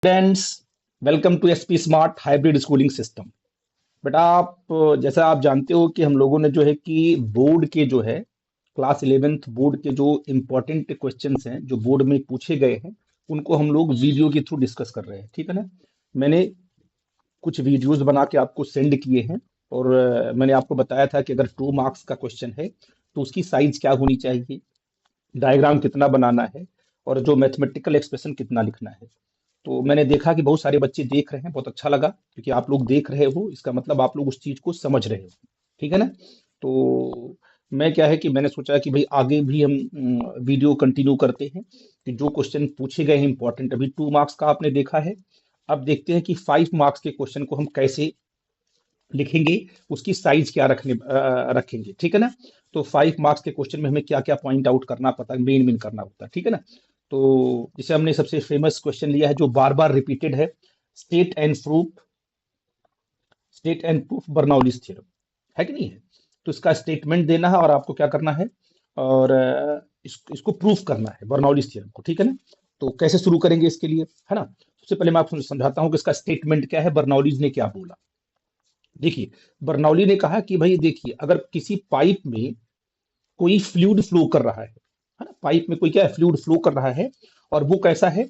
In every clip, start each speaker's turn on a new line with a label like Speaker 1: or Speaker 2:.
Speaker 1: Students, welcome to SP smart hybrid schooling system. बेटा आप जैसा आप जानते हो कि हम लोगों ने जो है कि बोर्ड के जो है क्लास 11th बोर्ड के जो इम्पोर्टेंट क्वेश्चंस हैं जो बोर्ड में पूछे गए हैं उनको हम लोग वीडियो के थ्रू डिस्कस कर रहे हैं। ठीक है ना। मैंने कुछ वीडियोस बना के आपको सेंड किए हैं और मैंने आपको बताया था कि अगर 2 मार्क्स का क्वेश्चन है तो उसकी साइज क्या होनी चाहिए, डायग्राम कितना बनाना है और जो मैथमेटिकल एक्सप्रेशन कितना लिखना है। तो मैंने देखा कि बहुत सारे बच्चे देख रहे हैं, बहुत अच्छा लगा क्योंकि आप लोग देख रहे हो इसका मतलब आप लोग उस चीज को समझ रहे हो। ठीक है ना। तो मैं क्या है कि मैंने सोचा कि भाई आगे भी हम वीडियो कंटिन्यू करते हैं कि जो क्वेश्चन पूछे गए हैं इंपॉर्टेंट। अभी 2 मार्क्स का आपने देखा है, अब देखते हैं कि 5 मार्क्स के क्वेश्चन को हम कैसे लिखेंगे, उसकी साइज क्या रखेंगे। ठीक है ना। तो 5 मार्क्स के क्वेश्चन में हमें क्या क्या पॉइंट आउट करना पता है, मेन मेन करना होता है। ठीक है ना। तो जिसे हमने सबसे फेमस क्वेश्चन लिया है जो बार बार रिपीटेड है, state and proof, state and proof Bernoulli's theorem, है कि नहीं है। तो इसका स्टेटमेंट देना है और आपको क्या करना है और इसको प्रूफ करना है बर्नौलीज थ्योरम को। ठीक है ना। तो कैसे शुरू करेंगे इसके लिए, है ना। सबसे पहले मैं आपको समझाता हूँ कि इसका स्टेटमेंट क्या है, बर्नौलीज ने क्या बोला। देखिए, बर्नौली ने कहा कि भाई देखिए, अगर किसी पाइप में कोई फ्लूइड फ्लो कर रहा है ना, पाइप में कोई क्या है, फ्लूइड फ्लो कर रहा है और वो कैसा है,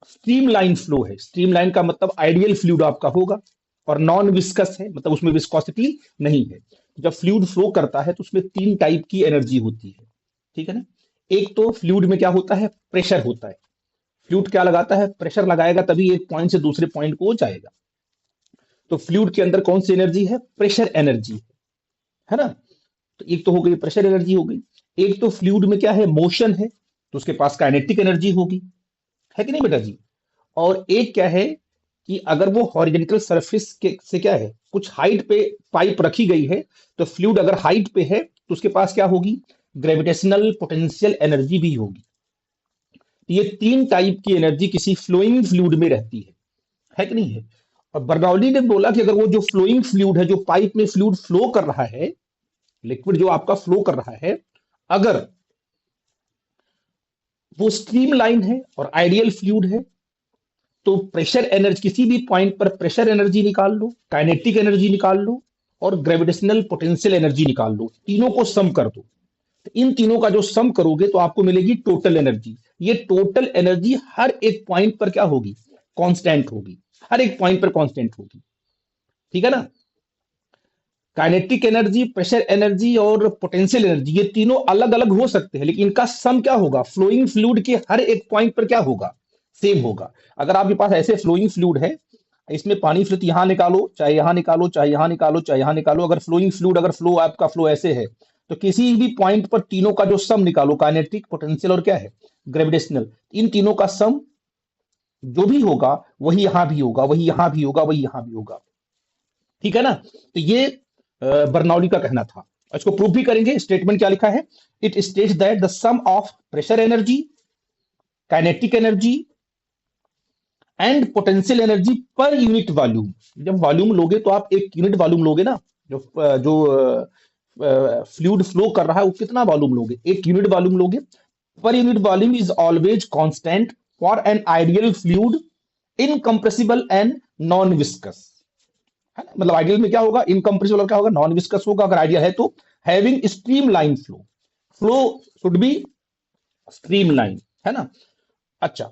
Speaker 1: स्ट्रीमलाइन फ्लो है। स्ट्रीमलाइन का मतलब आइडियल फ्लूइड आपका होगा और नॉन विस्कस है, मतलब उसमें विस्कोसिटी नहीं है। जब फ्लूइड फ्लो करता है तो उसमें 3 टाइप की एनर्जी होती है। ठीक है ना। एक तो फ्लूइड में क्या होता है, प्रेशर होता है। फ्लूइड क्या लगाता है, प्रेशर लगाएगा तभी एक पॉइंट से दूसरे पॉइंट को वो जाएगा। तो फ्लूइड के अंदर कौन सी एनर्जी है, प्रेशर एनर्जी है ना। तो एक तो हो गई प्रेशर एनर्जी हो गई। एक तो फ्लूइड में क्या है, मोशन है, तो उसके पास काइनेटिक एनर्जी होगी, है कि नहीं बेटा जी। और एक क्या है कि अगर वो हॉरिजेंटल सरफेस के से क्या है, कुछ हाइट पे पाइप रखी गई है, तो फ्लूइड अगर हाइट पे है तो उसके पास क्या होगी, ग्रेविटेशनल पोटेंशियल एनर्जी भी होगी। ये 3 टाइप की एनर्जी किसी फ्लोइंग फ्लूइड में रहती है कि नहीं है। और बर्नौली ने बोला कि अगर वो जो फ्लोइंग फ्लूइड है, जो पाइप में फ्लूइड फ्लो कर रहा है, लिक्विड जो आपका फ्लो कर रहा है, अगर वो स्ट्रीम लाइन है और आइडियल फ्लूइड है, तो प्रेशर एनर्जी, किसी भी पॉइंट पर प्रेशर एनर्जी निकाल लो, काइनेटिक एनर्जी निकाल लो और ग्रेविटेशनल पोटेंशियल एनर्जी निकाल लो, तीनों को सम कर दो। तो इन तीनों का जो सम करोगे तो आपको मिलेगी टोटल एनर्जी। ये टोटल एनर्जी हर एक पॉइंट पर क्या होगी, कांस्टेंट होगी, हर एक पॉइंट पर कांस्टेंट होगी। ठीक है ना। काइनेटिक एनर्जी, प्रेशर एनर्जी और पोटेंशियल एनर्जी, ये तीनों अलग अलग हो सकते हैं लेकिन इनका सम क्या होगा, फ्लोइंग फ्लूइड के हर एक पॉइंट पर क्या होगा, सेम होगा। अगर आपके पास ऐसे फ्लोइंग फ्लूइड है, इसमें पानी फिर यहां निकालो, चाहे यहां निकालो, चाहे यहां निकालो, चाहे यहां निकालो, अगर फ्लोइंग फ्लूइड, अगर फ्लो आपका फ्लो ऐसे है, तो किसी भी पॉइंट पर तीनों का जो सम निकालो, काइनेटिक, पोटेंशियल और क्या है, ग्रेविटेशनल, इन तीनों का सम जो भी होगा वही यहां भी होगा, वही यहां भी होगा, वही यहां भी होगा। ठीक है ना। तो ये बर्नौली का कहना था। इसको प्रूफ भी करेंगे। स्टेटमेंट क्या लिखा है, it states that the sum of pressure energy, kinetic energy and potential energy per unit volume. जब वॉल्यूम लोगे तो आप एक यूनिट वॉल्यूम लोगे ना, जो फ्लूइड फ्लो कर रहा है वो कितना वॉल्यूम लोगे, एक यूनिट वॉल्यूम लोगे। पर unit volume is always constant for an ideal fluid, incompressible and non viscous, है ना। मतलब आइडियल में क्या होगा, इनकम्प्रेसिबल, क्या होगा, नॉन विस्कस होगा। अगर आइडियल है तो having stream line flow, flow should be stream line, है ना। अच्छा,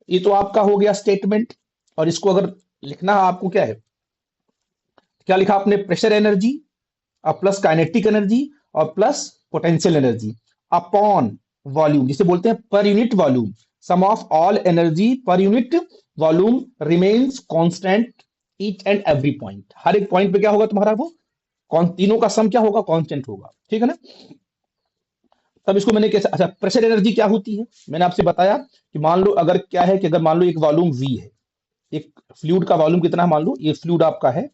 Speaker 1: ये तो आपका हो गया स्टेटमेंट। और इसको अगर लिखना है आपको, क्या है, क्या लिखा आपने, प्रेशर एनर्जी और प्लस काइनेटिक एनर्जी और plus potential energy upon volume, जिसे बोलते हैं per unit volume, sum of all energy per unit volume remains constant each and every point. हर एक पॉइंट पे क्या होगा तुम्हारा, वो कौन, तीनों का सम क्या होगा, कांस्टेंट होगा। ठीक है ना। तब इसको मैंने कैसे, अच्छा, प्रेशर एनर्जी क्या होती है, मैंने आपसे बताया कि मान लो अगर क्या है कि अगर मान लो एक वॉल्यूम वी है, एक फ्लूइड का वॉल्यूम कितना है, मान लो ये फ्लूइड आपका है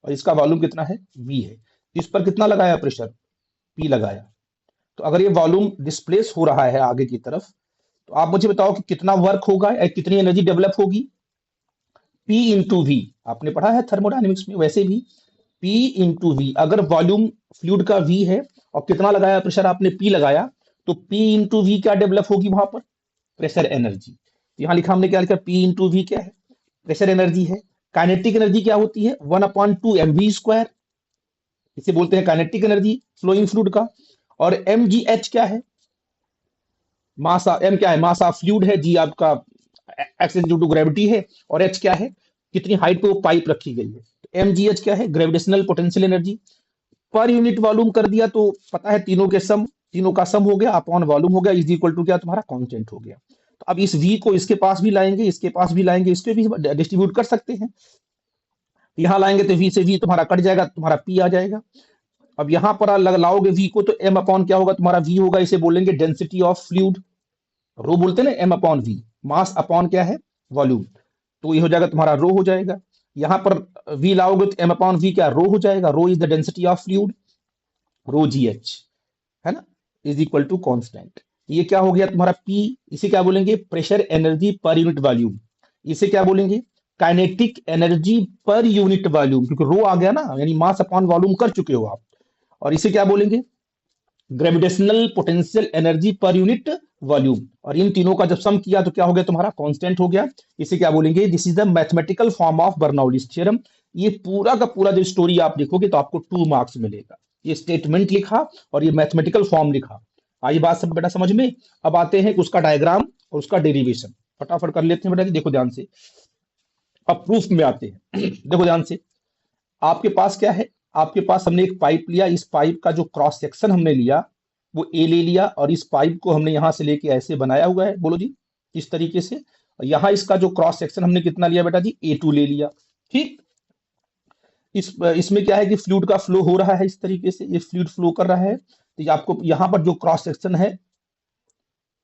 Speaker 1: और इसका वॉल्यूम कितना है, वी है। इस पर कितना लगाया प्रेशर, पी लगाया। तो अगर ये वॉल्यूम डिस्प्लेस हो रहा है आगे की तरफ, तो आप मुझे बताओ कि कितना वर्क होगा या कितनी एनर्जी डेवलप होगी, पी इंटू वी। आपने पढ़ा है थर्मोडाइनमिक्स में, वैसे भी पी इंटू वी। अगर वॉल्यूम फ्लूइड का वी है और कितना लगाया प्रेशर, आपने पी लगाया, तो पी इंटू वी क्या डेवलप होगी वहां पर, प्रेशर एनर्जी। यहां लिखा हमने क्या लिखा, पी इंटू वी क्या है, प्रेशर एनर्जी है। काइनेटिक एनर्जी क्या होती है? 1/2 mv², इसे बोलते हैं काइनेटिक एनर्जी फ्लोइंग फ्लूइड का। और mgh क्या है? मास, m क्या है? मास ऑफ फ्लूइड है, g आपका एक्सेस ड्यू टू ग्रेविटी है, और h क्या है? कितनी हाइट पे वो पाइप रखी गई है। mgh क्या है? Gravitational potential energy. Per unit volume कर दिया तो पता है तीनों के सम, तीनों का सम हो गया अपॉन वॉल्यूम हो गया, इज इक्वल टू क्या? तुम्हारा कांस्टेंट हो गया। तो अब इस v को इसके पास भी लाएंगे, इसके पास भी लाएंगे, इस पे भी डिस्ट्रीब्यूट कर सकते हैं। यहां लाएंगे तो v से v तुम्हारा कट जाएगा, तुम्हारा p आ जाएगा। अब यहां पर लाओगे v को तो m अपॉन क्या होगा? तुम्हारा v होगा, इसे बोलेंगे डेंसिटी ऑफ फ्लूइड। रो बोलते हैं ना, m upon v, mass upon क्या है? वॉल्यूम। तो ये हो जाएगा तुम्हारा रो हो जाएगा। यहां पर v लाओगे तो m अपॉन v क्या? रो हो जाएगा। Rho is the density of fluid, rho G H, है ना, इज इक्वल टू कांस्टेंट। ये क्या हो गया तुम्हारा P। इसे क्या बोलेंगे? Pressure energy per unit volume. इसे क्या बोलेंगे? Kinetic energy per unit volume, क्योंकि रो आ गया ना, यानी मास अपॉन वॉल्यूम कर चुके हो आप। और इसे क्या बोलेंगे? Gravitational potential energy per unit volume. और इन तीनों का जब सम किया तो क्या हो गया? तुम्हारा कांस्टेंट हो गया। इसे क्या बोलेंगे? This is the mathematical form of Bernoulli's theorem. ये पूरा का पूरा जो स्टोरी आप लिखोगे तो आपको 2 मार्क्स मिलेगा। ये स्टेटमेंट लिखा और ये मैथमेटिकल फॉर्म लिखा। आई बात सब बेटा समझ में? अब आते हैं उसका डायग्राम और उसका डेरिवेशन, फटाफट कर लेते हैं बेटा जी। देखो ध्यान से, अब प्रूफ में आते हैं। देखो ध्यान से, आपके पास क्या है? आपके पास हमने एक पाइप लिया, इस पाइप का जो क्रॉस सेक्शन हमने लिया वो ए ले लिया, और इस पाइप को हमने यहां से लेके ऐसे बनाया हुआ है, बोलो जी, इस तरीके से। और यहाँ इसका जो क्रॉस सेक्शन हमने कितना लिया बेटा जी? A2 ले लिया। ठीक, इसमें क्या है कि फ्लूइड का फ्लो हो रहा है, इस तरीके से ये फ्लूइड फ्लो कर रहा है। तो ये आपको यहाँ पर जो क्रॉस सेक्शन है,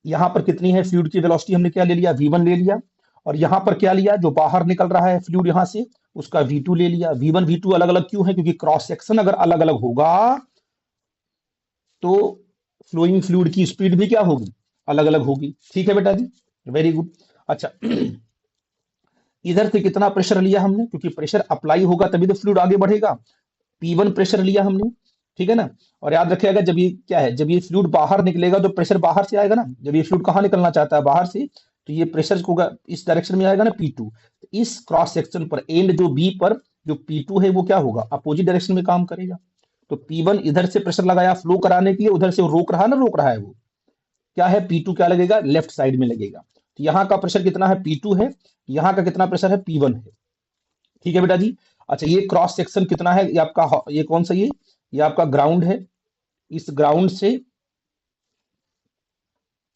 Speaker 1: यहाँ पर कितनी है फ्लूइड की वेलोसिटी? हमने क्या ले लिया? v1 ले लिया। और यहाँ पर क्या लिया? जो बाहर निकल रहा है फ्लूइड यहाँ से, उसका v2 ले लिया। v1 v2 अलग अलग क्यों है? क्योंकि क्रॉस सेक्शन अगर अलग अलग होगा तो फ्लोइंग फ्लूइड की स्पीड भी क्या होगी? अलग अलग होगी। ठीक है बेटा जी, वेरी गुड। अच्छा, इधर से कितना प्रेशर लिया हमने? क्योंकि प्रेशर अप्लाई होगा तभी तो फ्लूइड आगे बढ़ेगा। P1 प्रेशर लिया हमने, ठीक है ना। और याद रखिएगा, जब ये क्या है, जब ये फ्लूइड बाहर निकलेगा तो प्रेशर बाहर से आएगा ना। जब ये फ्लूइड कहाँ निकलना चाहता है? बाहर से, तो ये प्रेशर होगा इस डायरेक्शन में आएगा ना, P2। तो इस क्रॉस सेक्शन पर एंड जो B पर जो P2 है वो क्या होगा? अपोजिट डायरेक्शन में काम करेगा। तो P1 इधर से प्रेशर लगाया फ्लो कराने के लिए, उधर से वो रोक रहा है ना, रोक रहा है वो, क्या है? P2 क्या लगेगा? लेफ्ट साइड में लगेगा। तो यहाँ का प्रेशर कितना है? P2 है। यहाँ का कितना प्रेशर है? P1 है। ठीक है बेटा जी। अच्छा, ये क्रॉस सेक्शन कितना है? ये आपका, ये कौन सा, ये आपका ग्राउंड है। इस ग्राउंड से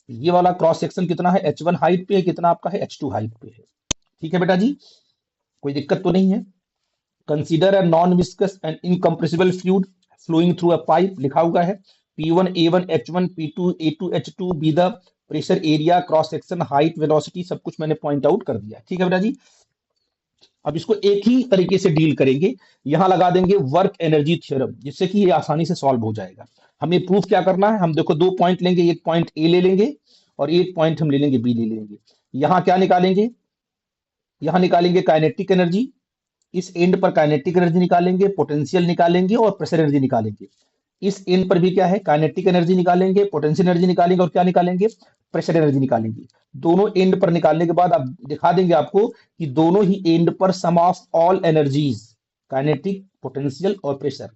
Speaker 1: ये वाला क्रॉस सेक्शन कितना है? H1 हाइट पे है, कितना आपका है? H2 हाइट पे है। ठीक है बेटा जी, कोई दिक्कत तो नहीं है। Consider a non viscous and incompressible fluid flowing through a pipe, लिखा हुआ है P1 A1 H1 P2 A2 H2 be the pressure area cross section height velocity, सब कुछ मैंने पॉइंट आउट कर दिया। ठीक है बेटा जी। अब इसको एक ही तरीके से डील करेंगे, यहां लगा देंगे वर्क एनर्जी थ्योरम, जिससे कि ये आसानी से सॉल्व हो जाएगा। हमें प्रूफ क्या करना है? हम देखो 2 पॉइंट लेंगे, एक पॉइंट ए ले लेंगे और एक पॉइंट हम ले लेंगे बी ले लेंगे। यहां क्या निकालेंगे? यहां निकालेंगे काइनेटिक एनर्जी, इस एंड पर काइनेटिक एनर्जी निकालेंगे, पोटेंशियल निकालेंगे और प्रेशर एनर्जी निकालेंगे। इस एंड पर भी क्या है? काइनेटिक एनर्जी निकालेंगे, पोटेंशियल एनर्जी निकालेंगे और क्या निकालेंगे? प्रेशर एनर्जी निकालेंगे। दोनों एंड पर निकालने के बाद आप दिखा देंगे आपको कि दोनों ही एंड पर sum of all energies, kinetic, potential और प्रेशर,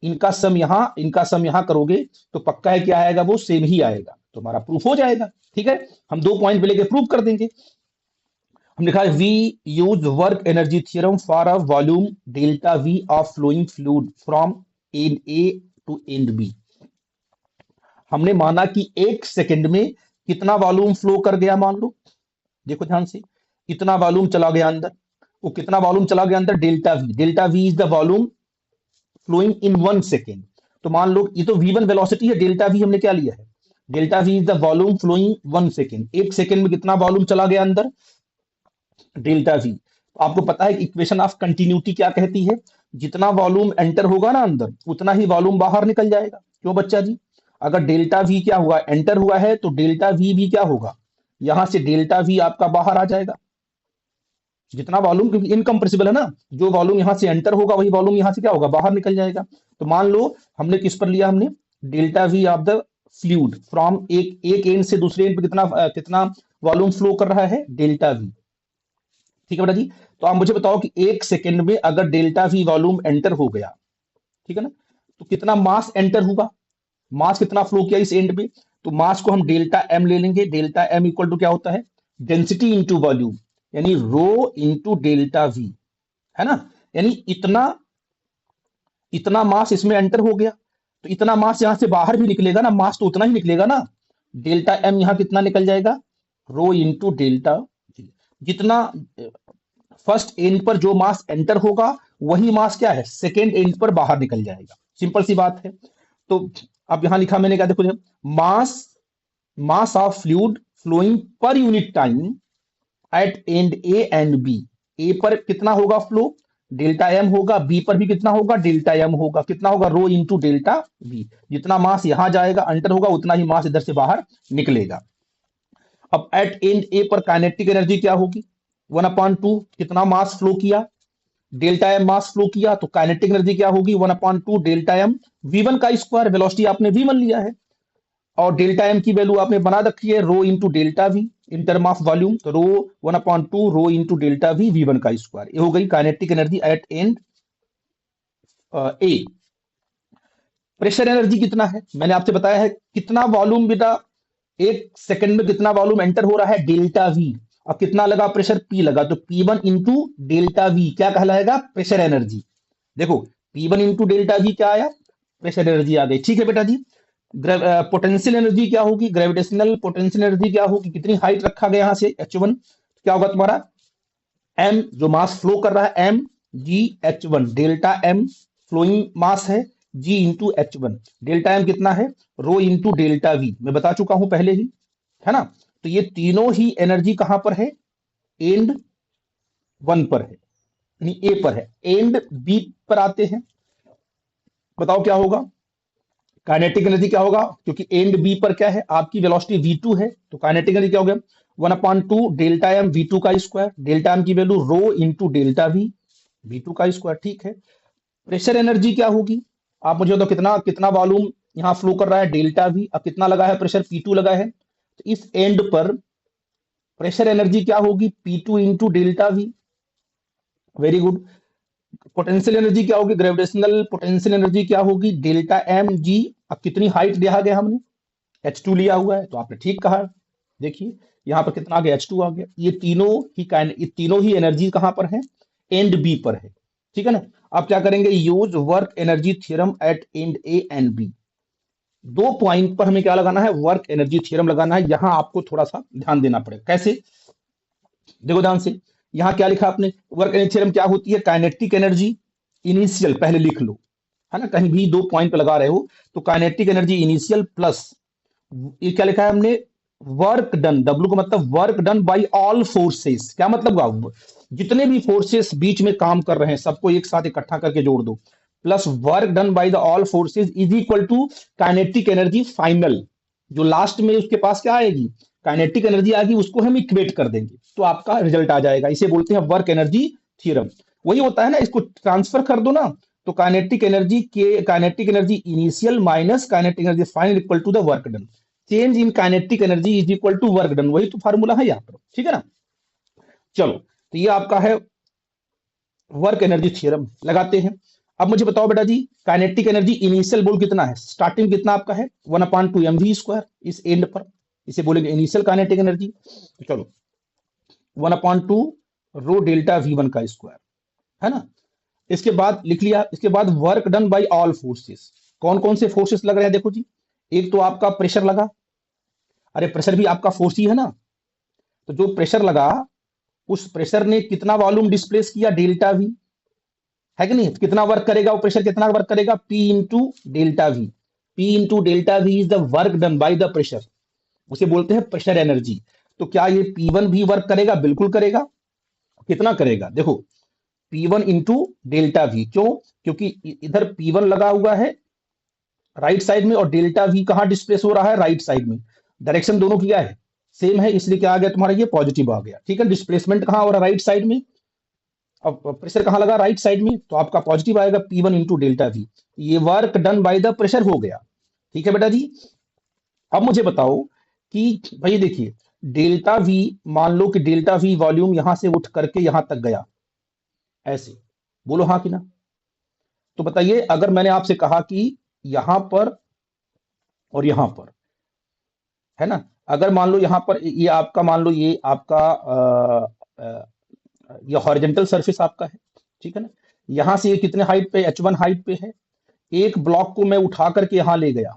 Speaker 1: इनका सम यहां करोगे तो पक्का है क्या आएगा? वो सेम ही आएगा, तो हमारा प्रूफ हो जाएगा। ठीक है, हम 2 पॉइंट पे लेके प्रूफ कर देंगे। हम लिखा है we use work energy theorem for a volume delta V of flowing fluid from end A to end B. हमने माना कि 1 सेकंड में कितना वॉल्यूम फ्लो कर गया, मान लो, देखो ध्यान से, इतना वॉल्यूम चला गया अंदर। वो कितना वॉल्यूम चला गया अंदर? Delta V. Delta V is the volume flowing in 1 second. तो मान लो ये तो V1 वेलोसिटी है, डेल्टा वी हमने क्या लिया है? Delta V is the volume flowing 1 second. 1 second में कितना वॉल्यूम चला गया अंदर? Delta V. आपको पता है इक्वेशन ऑफ कंटिन्यूटी क्या कहती है? जितना वॉल्यूम एंटर होगा ना अंदर, उतना ही वॉल्यूम बाहर निकल जाएगा। क्यों बच्चा जी? अगर डेल्टा वी क्या हुआ? एंटर हुआ है, तो डेल्टा वी भी क्या होगा? यहां से डेल्टा वी आपका बाहर आ जाएगा। जितना वॉल्यूम, क्योंकि इनकम्प्रेसिबल है ना, जो वॉल्यूम यहां से एंटर होगा वही वॉल्यूम यहां से क्या होगा? बाहर निकल जाएगा। तो मान लो हमने किस पर लिया? हमने delta V of the fluid from एक एंड से दूसरे एंड पे कितना कितना वॉल्यूम फ्लो कर रहा है? Delta we. ठीक है बेटा जी। तो आप मुझे बताओ कि 1 सेकेंड में अगर डेल्टा वी वॉल्यूम एंटर हो गया, ठीक है ना, तो कितना मास एंटर होगा, मास कितना फ्लो किया इस एंड पे। तो मास को हम डेल्टा एम ले लेंगे। डेल्टा एम इक्वल टू क्या होता है, डेंसिटी इंटू वॉल्यूम, यानी रो इंटू डेल्टा वी, है ना। यानी इतना इतना मास इसमें एंटर हो गया, तो इतना मास यहां से बाहर भी निकलेगा ना, मास तो उतना ही निकलेगा ना। डेल्टा एम यहां कितना निकल जाएगा, रो इंटू डेल्टा जी। जितना फर्स्ट एंड पर जो मास एंटर होगा, वही मास क्या है, सेकेंड एंड पर बाहर निकल जाएगा। सिंपल सी बात है। तो अब यहां लिखा मैंने क्या, देखो, mass mass of fluid flowing per unit time at end A and B. A पर कितना होगा फ्लो, डेल्टा एम होगा, बी पर भी कितना होगा, डेल्टा एम होगा। कितना होगा, रो इंटू डेल्टा बी। जितना मास यहां जाएगा एंटर होगा, उतना ही मास इधर से बाहर निकलेगा। अब एट एंड ए पर काइनेटिक एनर्जी क्या होगी, 1/2। कितना मास फ्लो किया, डेल्टा एम मास फ्लो किया, तो काइनेटिक एनर्जी क्या होगी, 1/2 डेल्टा एम V1 का स्क्वायर। वेलोसिटी आपने V1 लिया है, और डेल्टा एम की वैल्यू आपने बना रखी है rho into delta V in term of volume. तो rho 1/2 rho into delta V V1 का स्क्वायर। ये हो गई kinetic energy at end A. Pressure energy कितना है, मैंने आपसे बताया है कितना वॉल्यूम बेटा, 1 सेकेंड में कितना वॉल्यूम एंटर हो रहा है, डेल्टा वी। अब कितना लगा प्रेशर, पी लगा, तो P1 इंटू डेल्टा वी क्या कहलाएगा, प्रेशर एनर्जी। देखो P1 इंटू डेल्टा वी क्या आया, प्रेशर एनर्जी आ गई। ठीक है बेटा जी। पोटेंशियल एनर्जी क्या होगी, ग्रेविटेशनल पोटेंशियल एनर्जी क्या होगी, कितनी हाइट रखा गया यहां से H1, क्या होगा तुम्हारा, एम जो मास फ्लो कर रहा है, M G H1। Delta M flowing mass है, G into H1। Delta M कितना है, रो इंटू डेल्टा वी, मैं बता चुका हूं पहले ही, है ना। तो ये तीनों ही एनर्जी कहां पर है, एंड वन पर है, यानी ए पर है। एंड बी पर आते हैं, बताओ क्या होगा, काइनेटिक एनर्जी क्या होगा, क्योंकि एंड बी पर क्या है, आपकी वेलोसिटी V2 है, तो काइनेटिक एनर्जी क्या हो गया, 1/2 डेल्टा एम V2 का स्क्वायर। डेल्टा एम की value row into delta we, V2 का स्क्वायर। ठीक है। प्रेशर एनर्जी क्या होगी, आप मुझे बताओ, कितना कितना वॉल्यूम यहाँ फ्लो कर रहा है, डेल्टा वी। अब कितना लगा है प्रेशर, P2 लगा है, तो इस एंड पर प्रेशर एनर्जी क्या होगी, P2 into delta we. Very good. Potential energy क्या होगी, ग्रेविटेशनल पोटेंशियल एनर्जी क्या होगी, डेल्टा एम जी। अब कितनी हाइट दिया गया, हमने H2 लिया हुआ है, तो आपने ठीक कहा। देखिए यहाँ पर कितना आ गया, H2 आ गया। ये तीनों ही एनर्जी कहां पर है, एंड बी पर है। ठीक है ना। अब क्या करेंगे, use work energy theorem at end A and B. 2 point पर हमें क्या लगाना है, वर्क एनर्जी थ्योरम लगाना है। यहां आपको थोड़ा सा ध्यान देना पड़ेगा, कैसे, देखो ध्यान से। यहां क्या लिखा आपने, वर्क एनर्जी थ्योरम क्या होती है, काइनेटिक एनर्जी इनिशियल, पहले लिख लो, है ना, कहीं भी 2 पॉइंट पे लगा रहे हो तो काइनेटिक एनर्जी इनिशियल प्लस, ये क्या लिखा है हमने, वर्क डन, डब्ल्यू का मतलब work done bye all forces. क्या मतलब हुआ, जितने भी फोर्सेस बीच में काम कर रहे हैं सबको एक साथ इकट्ठा करके जोड़ दो, plus work done by the all forces is equal to kinetic energy final. जो लास्ट में उसके पास क्या आएगी, काइनेटिक एनर्जी आएगी, उसको हम इक्वेट कर देंगे तो आपका रिजल्ट आ जाएगा। इसे बोलते हैं वर्क एनर्जी थ्योरम। वही होता है ना, इसको ट्रांसफर कर दो ना, तो kinetic energy initial minus kinetic energy final equal to the work done. Change in kinetic energy is equal to work done, वही तो फार्मूला है यहाँ पर। ठीक है ना। चलो, तो ये आपका है वर्क एनर्जी थ्योरम, लगाते हैं। अब मुझे बताओ बेटा जी, काइनेटिक एनर्जी इनिशियल बोल कितना है, स्टार्टिंग कितना आपका है, 1/2 mv स्क्वायर इस एंड पर, इसे बोलेंगे इनिशियल काइनेटिक एनर्जी। तो चलो 1/2 रो डेल्टा V1 का स्क्वायर, है ना। इसके बाद लिख लिया, इसके बाद work done bye all forces. कौन कौन से फोर्सेस लग रहे हैं, देखो जी। एक तो आपका प्रेशर लगा, अरे प्रेशर भी आपका फोर्स ही है ना। तो जो प्रेशर लगा, उस प्रेशर ने कितना वॉल्यूम डिस्प्लेस किया, डेल्टा वी, है कि नहीं। तो कितना वर्क करेगा वो प्रेशर, कितना वर्क करेगा, P into delta we. P into delta V is the work done by the pressure, उसे बोलते हैं प्रेशर एनर्जी। तो क्या ये P1 भी वर्क करेगा, बिल्कुल करेगा। कितना करेगा, देखो P1 इंटू डेल्टा वी, क्यों, क्योंकि इधर P1 लगा हुआ है राइट साइड में, और डेल्टा वी कहां डिस्प्लेस हो रहा है, राइट साइड में। डायरेक्शन दोनों की क्या है, सेम है, इसलिए क्या आ गया तुम्हारा, ये पॉजिटिव आ गया। ठीक है। डिस्प्लेसमेंट कहां हो रहा है, राइट साइड में। अब प्रेशर कहां लगा, राइट साइड में, तो आपका पॉजिटिव आएगा P1 इंटू डेल्टा वी। ये work done by the pressure हो गया। ठीक है बेटा जी। अब मुझे बताओ कि भाई देखिए, डेल्टा वी, मान लो कि डेल्टा वी वॉल्यूम यहां से उठ करके यहां तक गया, ऐसे, बोलो हाँ कि ना। तो बताइए, अगर मैंने आपसे कहा कि यहां पर और यहां पर, है ना, अगर मान लो यहां पर ये आपका, मान लो ये आपका ये हॉरिजेंटल सरफेस आपका है, ठीक है ना, यहां से ये कितने हाइट पे, H1 हाइट पे है, एक ब्लॉक को मैं उठा करके यहां ले गया,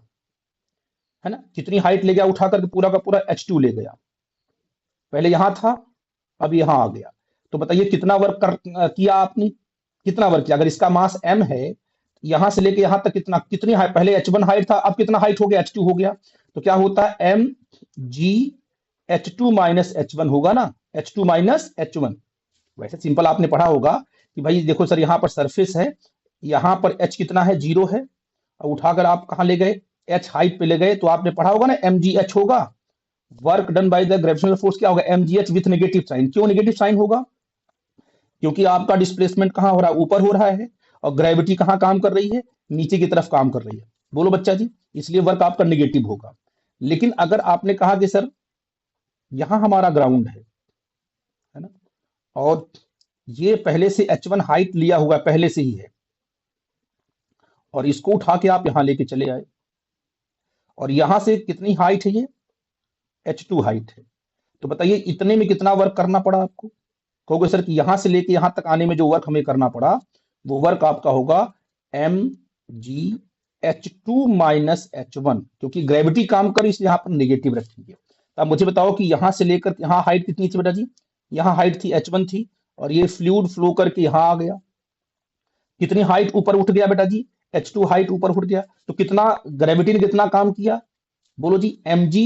Speaker 1: है ना, कितनी हाइट ले गया उठा करके, पूरा का पूरा H2 ले गया, पहले यहां था, अब यहां आ गया। तो बताइए कितना वर्क किया आपने, कितना वर्क किया, अगर इसका मास m है, यहां से लेके यहां तक कितना, कितनी हाइट, पहले H1 हाइट था, अब कितना हाइट हो गया, H2 हो गया। तो क्या होता है, m g H2 minus H1 होगा ना, H2 माइनस H1। वैसे सिंपल आपने पढ़ा होगा कि भाई देखो सर, यहाँ पर सरफेस है, यहाँ पर H कितना है, 0 है, और उठाकर आप कहाँ ले गए, H हाइट पे ले गए, तो आपने पढ़ा होगा ना, mgh होगा, work done by the gravitational force क्या होगा, mgh विथ नेगेटिव साइन। क्यों नेगेटिव साइन होगा, क्योंकि आपका डिस्प्लेसमेंट कहाँ हो रहा है, ऊपर हो रहा है, और ग्रेविटी कहाँ काम कर रही है, नीचे की तरफ काम कर रही है, बोलो बच्चा जी, इसलिए वर्क आपका नेगेटिव होगा। लेकिन अगर आपने कहा कि सर यहां हमारा ग्राउंड है ना, और ये पहले से H1 हाइट लिया हुआ पहले से ही है, और इसको उठा के आप यहां लेके चले आए, और यहां से कितनी हाइट है, ये H2 हाइट है, तो बताइए इतने में कितना वर्क करना पड़ा आपको। कहोगे सर कि यहां से लेके यहां तक आने में जो वर्क हमें करना पड़ा, वो वर्क आपका होगा M G H2 minus H1, क्योंकि ग्रेविटी काम कर, इसलिए यहां पर नेगेटिव रखेंगे। तो आप मुझे बताओ कि यहां से लेकर यहां हाइट कितनी थी बेटा जी, यहां हाइट थी H1 थी, और ये फ्लूइड फ्लो करके यहां आ गया, कितनी हाइट ऊपर उठ गया बेटा जी, H2 हाइट ऊपर उठ गया, तो कितना ग्रेविटी ने कितना काम किया, बोलो जी, mg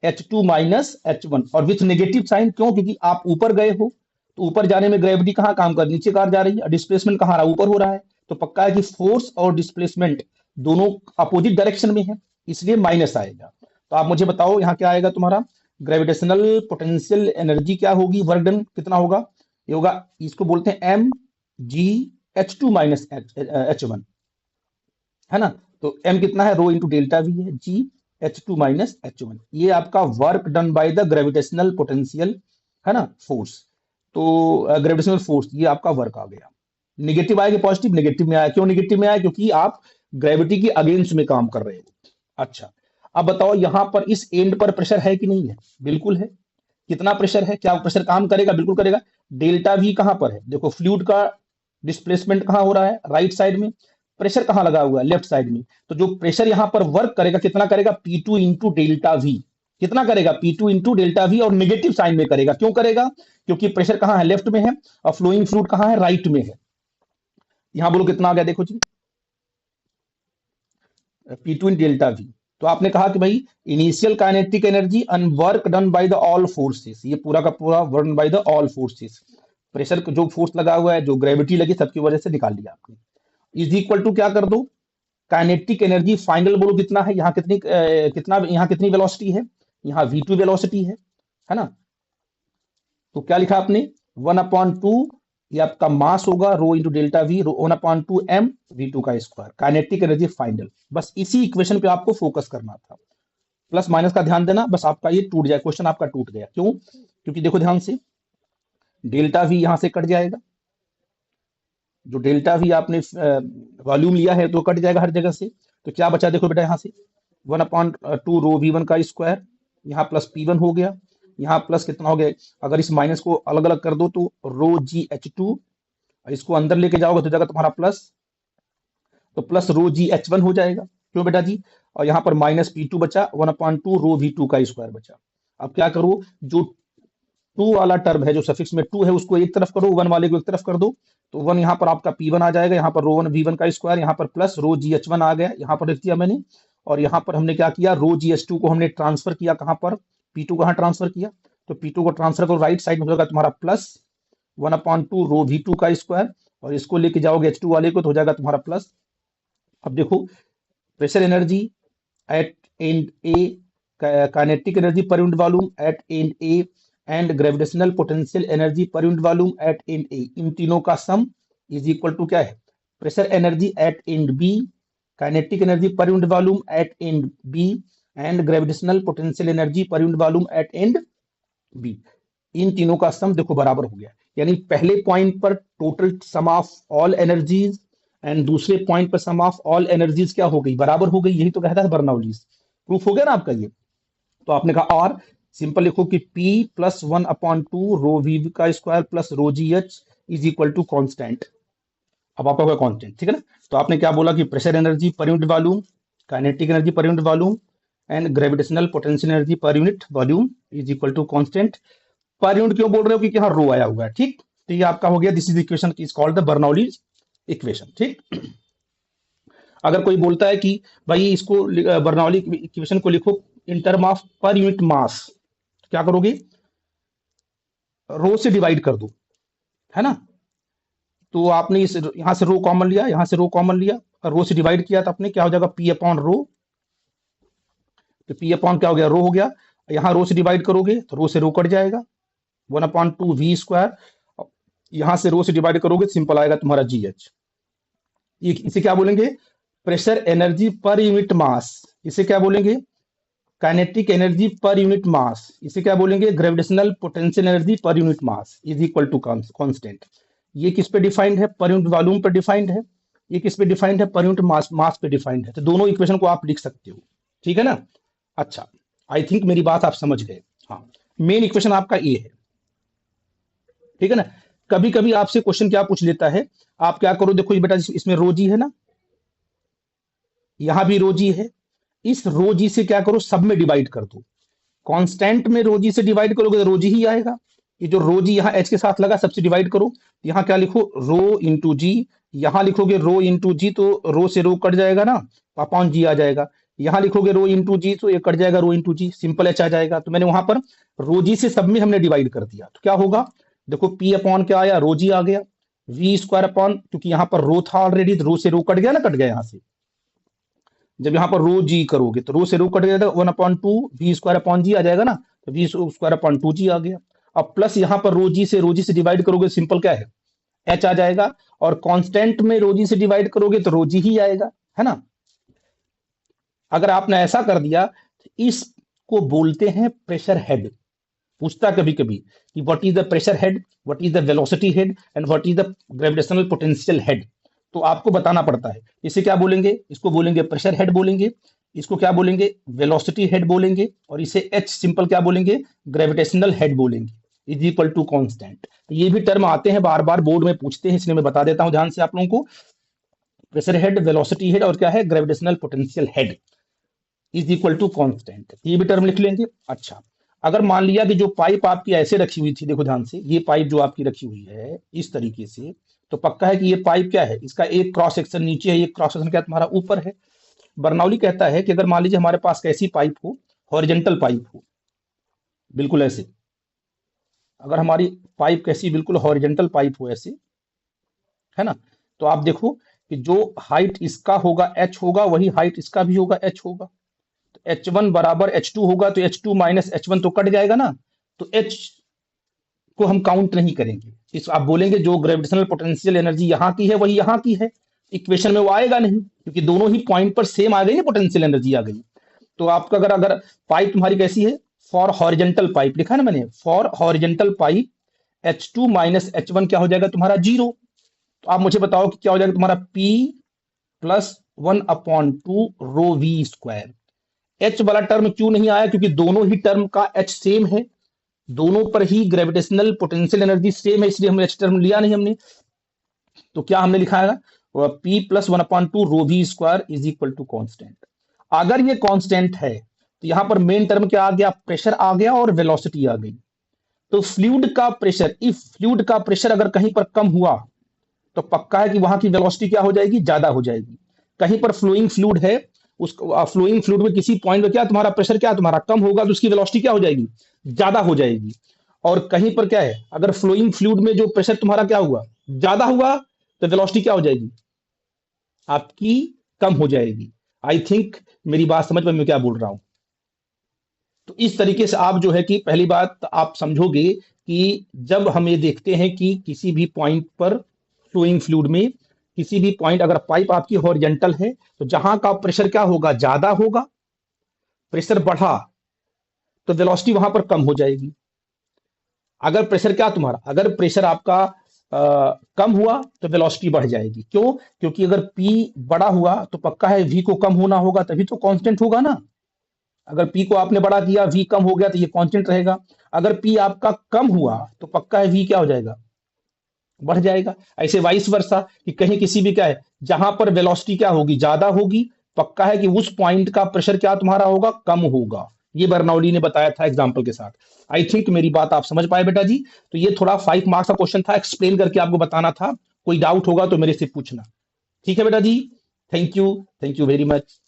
Speaker 1: H2 माइनस H1, और विथ नेगेटिव साइन, क्यों, क्योंकि आप ऊपर गए हो, तो ऊपर जाने में ग्रेविटी कहाँ काम कर, नीचे कार जा रही है, डिस्प्लेसमेंट कहाँ रहा, ऊपर हो रहा है, तो पक्का है कि फोर्स और डिस्प्लेसमेंट दोनों अपोजिट डायरेक्शन में है, इसलिए माइनस आएगा। तो आप मुझे बताओ यहाँ क्या आएगा तुम्हारा, ग्रेविटेशनल पोटेंशियल एनर्जी क्या होगी, वर्क डन कितना होगा, ये होगा, इसको बोलते हैं M G H2 minus H1, है ना। तो m कितना है, रो इंटू डेल्टा वी है, जी H2 माइनस H1, ये आपका work done by the gravitational potential, है ना, फोर्स। तो ग्रेविटेशनल फोर्स, ये आपका वर्क आ गया। निगेटिव आया कि पॉजिटिव, नेगेटिव में आया, क्यों नेगेटिव में आया, क्योंकि आप ग्रेविटी की अगेंस्ट में काम कर रहे हो। अच्छा, अब बताओ यहां पर इस एंड पर प्रेशर है कि नहीं है, बिल्कुल है। कितना प्रेशर है, क्या प्रेशर काम करेगा, बिल्कुल करेगा। डेल्टा वी कहां पर है, देखो फ्लूइड का डिस्प्लेसमेंट कहां हो रहा है, राइट साइड में, प्रेशर कहां लगा हुआ है, लेफ्ट साइड में, तो जो प्रेशर यहां पर वर्क करेगा कितना करेगा, P2 इंटू डेल्टा वी, कितना करेगा, P2 इंटू डेल्टा वी, और नेगेटिव साइन में करेगा, क्यों करेगा, क्योंकि प्रेशर कहां है, लेफ्ट में है, और फ्लोइंग फ्लूइड कहां है, राइट में है। यहां बोलो कितना आ गया, देखो जी, P2 इन डेल्टा वी। तो आपने कहा कि भाई initial kinetic energy and work done by the all forces, ये पूरा का पूरा work by the all forces, pressure जो फोर्स लगा हुआ है, जो ग्रेविटी लगी, सबकी वजह से निकाल लिया आपने, इज इक्वल टू क्या कर दो, काइनेटिक एनर्जी फाइनल बोलो कितना है, यहाँ कितनी कितना, यहाँ कितनी वेलोसिटी है, यहाँ v2 वेलोसिटी है ना। तो क्या लिखा आपने, 1/2, ये आपका मास होगा, रो into delta we, row 1/2 m v2 का स्क्वायर, काइनेटिक एनर्जी फाइनल। बस इसी इक्वेशन पे आपको फोकस करना था, प्लस माइनस का ध्यान देना, बस आपका ये टूट जाए, क्वेश्चन आपका टूट गया, क्यों, क्योंकि देखो ध्यान से, डेल्टा वी यहां से कट जाएगा, जो डेल्टा वी आपने वॉल्यूम लिया है तो कट जाएगा हर जगह से, तो क्या बचा देखो बेटा, यहाँ से 1/2 रो v1 का स्क्वायर, यहाँ प्लस P1 हो गया, यहाँ प्लस कितना हो गया, अगर इस माइनस को अलग अलग कर दो तो रो जी H2, इसको अंदर लेके जाओगे तो जाएगा तुम्हारा प्लस, तो प्लस रो जी H1 हो जाएगा, क्यों बेटा जी, और यहाँ पर माइनस P2 बचा, 1/2 रो v2 का स्क्वायर बचा। अब क्या करो, जो टू वाला टर्म है, जो सफिक्स में टू है, उसको एक तरफ करो, वन वाले को एक तरफ कर दो, तो वन यहाँ पर आपका P1 आ जाएगा, यहाँ पर रो वन V1 का स्क्वायर, यहाँ पर प्लस रो जी H1 आ गया, यहाँ पर लिख दिया मैंने, और यहाँ पर हमने क्या किया, रो जी H2 को हमने ट्रांसफर किया कहाँ पर, P2 कहाँ ट्रांसफर किया, तो P2 को ट्रांसफर करो, राइट साइड में हो जाएगा तुम्हारा प्लस 1/2 रो V2 का स्क्वायर, और इसको लेके जाओगे H2 वाले को तो हो जाएगा तुम्हारा प्लस। अब देखो, pressure energy at end A, kinetic energy per unit volume at end A, and gravitational potential energy per unit volume at end A, इन तीनों का सम इज इक्वल टू क्या है, pressure energy at end B, kinetic energy per unit volume at end B, and gravitational potential energy per unit volume at end B. इन तीनों का सम देखो बराबर हो गया, यानी पहले पॉइंट पर total sum of all energies and दूसरे पॉइंट पर सम ऑफ ऑल एनर्जीज क्या हो गई, बराबर हो गई। यही तो कहता है बर्नौलीज। प्रूफ हो गया ना आपका ये। तो आपने कहा और सिंपल लिखो कि P प्लस 1/2 रो वी का square plus rho G H is equal to constant. अब आपका होगा कांस्टेंट, ठीक है ना। तो आपने क्या बोला कि pressure energy per unit volume, kinetic energy per unit volume and gravitational potential energy per unit volume is equal to constant. Per unit क्यों बोल रहे हो, क्योंकि यहाँ रो आया हुआ है, ठीक। तो ये आपका हो गया, this is equation is called the Bernoulli's equation, ठीक। अगर कोई बोलता है कि भाई इसको बर्नौली इक्वेशन को लिखो इन टर्म ऑफ पर यूनिट मास, क्या करोगे, रो से डिवाइड कर दो, है ना। तो आपने इस यहां से रो कॉमन लिया, यहां से रो कॉमन लिया और रो से डिवाइड किया, तो अपने क्या हो जाएगा पी अपॉन रो। तो पी अपॉन क्या हो गया, रो हो गया। यहां रो से डिवाइड करोगे तो रो से रो कट जाएगा, 1/2 वी स्क्वायर। यहां से रो से डिवाइड करोगे सिंपल आएगा तुम्हारा जी एच। इसे क्या बोलेंगे, pressure energy per unit mass. इसे क्या बोलेंगे, kinetic energy per unit mass. इसे क्या बोलेंगे, gravitational potential energy per unit mass is equal to constant. ये किस पे डिफाइंड है, पर यूनिट वॉल्यूम पर डिफाइंड है। ये किस पे डिफाइंड है, पर यूनिट मास, मास पे डिफाइंड है। तो दोनों इक्वेशन को आप लिख सकते हो, ठीक है ना। अच्छा, आई थिंक मेरी बात आप समझ गए। हाँ, मेन इक्वेशन आपका ये है, ठीक है ना। कभी कभी आपसे क्वेश्चन क्या पूछ लेता है, आप क्या करो, देखो ये बेटा इसमें रोजी है ना, यहां भी रोजी है। इस रोजी से क्या करो, सब में डिवाइड कर दो। कांस्टेंट में रोजी से डिवाइड करोगे तो रोजी ही आएगा। ये जो रोजी यहाँ एच के साथ लगा, सबसे डिवाइड करो। यहाँ क्या लिखो, रो इंटू जी। यहाँ लिखोगे रो इंटू जी, तो रो से रो कट जाएगा ना, अपॉन जी आ जाएगा। यहाँ लिखोगे रो इंटू जी, तो ये कट जाएगा, रो इंटू जी, सिंपल एच आ जाएगा। तो मैंने वहां पर रोजी से सब में हमने डिवाइड कर दिया, तो क्या होगा, देखो पी अपॉन क्या आया, रोजी आ गया। वी स्क्वायर अपॉन, क्योंकि यहाँ पर रो था ऑलरेडी, तो रो से रो कट गया ना, कट गया यहाँ से। जब यहाँ पर रो जी करोगे तो रो से रो कट गया, 1/2 वी स्क्वायर अपॉन जी आ जाएगा ना, तो वी स्क्वायर अपॉन 2 जी आ गया। अब प्लस यहाँ पर रोजी से डिवाइड करोगे, सिंपल क्या है, एच आ जाएगा। और कांस्टेंट में रोजी से डिवाइड करोगे तो रोजी ही आएगा, है ना। अगर आपने ऐसा कर दिया तो इसको बोलते हैं प्रेशर हेड। पूछता कभी कभी कि what is the pressure head, what is the velocity head and what is the gravitational potential head. तो आपको बताना पड़ता है। इसे क्या बोलेंगे, इसको बोलेंगे प्रेशर हेड बोलेंगे, इसको क्या बोलेंगे, वेलोसिटी हेड बोलेंगे, और इसे एच सिंपल क्या बोलेंगे, ग्रेविटेशनल हेड बोलेंगे इज इक्वल टू कांस्टेंट। तो ये भी टर्म आते हैं, बार बार बोर्ड में पूछते हैं, इसलिए मैं बता देता हूं ध्यान से आप लोगों को। प्रेशर हेड, वेलोसिटी हेड और क्या है, gravitational potential head is equal to constant. ये भी टर्म लिख लेंगे। अच्छा, अगर मान लिया कि जो पाइप आपकी ऐसे रखी हुई थी, देखो ध्यान से, ये पाइप जो आपकी रखी हुई है इस तरीके से, तो पक्का है कि ये पाइप क्या है, इसका एक क्रॉस सेक्शन नीचे है, एक क्रॉस सेक्शन क्या तुम्हारा ऊपर है। बर्नौली कहता है कि अगर मान लीजिए हमारे पास कैसी पाइप हो, हॉरिजेंटल पाइप हो, बिल्कुल ऐसे, अगर हमारी पाइप कैसी, बिल्कुल हॉरिजेंटल पाइप हो ऐसे, है ना। तो आप देखो कि जो हाइट इसका होगा एच होगा, वही हाइट इसका भी होगा एच होगा। H1 बराबर H2 होगा, तो H2 माइनस H1 तो कट जाएगा ना, तो H को हम काउंट नहीं करेंगे। इस आप बोलेंगे जो ग्रेविटेशनल पोटेंशियल एनर्जी यहाँ की है वही यहाँ की है, इक्वेशन में वो आएगा नहीं, क्योंकि दोनों ही पॉइंट पर सेम आ गई ना, पोटेंशियल एनर्जी आ गई। तो आपका अगर अगर पाइप तुम्हारी कैसी है, फॉर हॉरिजेंटल पाइप लिखा है ना मैंने, for horizontal pipe H2 minus H1 क्या हो जाएगा तुम्हारा, जीरो। तो आप मुझे बताओ कि क्या हो जाएगा तुम्हारा, P plus 1/2 rho V square. H वाला टर्म क्यों नहीं आया, क्योंकि दोनों ही टर्म का एच सेम है, दोनों पर ही ग्रेविटेशनल पोटेंशियल एनर्जी सेम है, इसलिए हमने एच टर्म लिया नहीं हमने। तो क्या हमने लिखा है, P plus 1/2 rho V square is equal to constant. अगर ये कॉन्स्टेंट है तो यहां पर मेन टर्म क्या आ गया, प्रेशर आ गया और वेलोसिटी आ गई। तो फ्लूइड का प्रेशर, इफ फ्लूइड का प्रेशर अगर कहीं पर कम हुआ तो पक्का है कि वहां की वेलोसिटी क्या हो जाएगी, ज्यादा हो जाएगी। कहीं पर फ्लोइंग फ्लूइड है, उस फ्लोइंग फ्लूइड में किसी पॉइंट पे क्या तुम्हारा प्रेशर क्या तुम्हारा कम होगा, तो उसकी वेलोसिटी क्या हो जाएगी, ज्यादा हो जाएगी। और कहीं पर क्या है, अगर फ्लोइंग फ्लूइड में जो प्रेशर तुम्हारा क्या हुआ, ज्यादा हुआ, तो वेलोसिटी क्या हो जाएगी, आपकी कम हो जाएगी। आई थिंक मेरी बात समझ में मैं क्या बोल रहा हूं। तो इस तरीके से आप जो है कि पहली बात आप समझोगे कि जब हम ये देखते हैं कि किसी भी पॉइंट पर फ्लोइंग फ्लूइड में किसी भी पॉइंट अगर पाइप आपकी हॉरिजेंटल है, तो जहां का प्रेशर क्या होगा, ज्यादा होगा, प्रेशर बढ़ा तो वेलोसिटी वहां पर कम हो जाएगी। अगर प्रेशर क्या तुम्हारा, अगर प्रेशर आपका कम हुआ तो वेलोसिटी बढ़ जाएगी। क्यों? क्योंकि अगर पी बड़ा हुआ तो पक्का है वी को कम होना होगा, तभी तो कांस्टेंट होगा ना। अगर पी को आपने बड़ा किया, वी कम हो गया, तो ये कांस्टेंट रहेगा। अगर पी आपका कम हुआ तो पक्का है वी क्या हो जाएगा, बढ़ जाएगा। ऐसे वाइस वर्सा कि कहीं किसी भी क्या है, जहां पर वेलोसिटी क्या होगी, ज्यादा होगी, पक्का है कि उस पॉइंट का प्रेशर क्या तुम्हारा होगा, कम होगा। ये बर्नौली ने बताया था एग्जाम्पल के साथ। आई थिंक मेरी बात आप समझ पाए बेटा जी। तो ये थोड़ा 5 मार्क्स का क्वेश्चन था, एक्सप्लेन करके आपको बताना था। कोई डाउट होगा तो मेरे से पूछना। ठीक है बेटा जी। Thank you very much.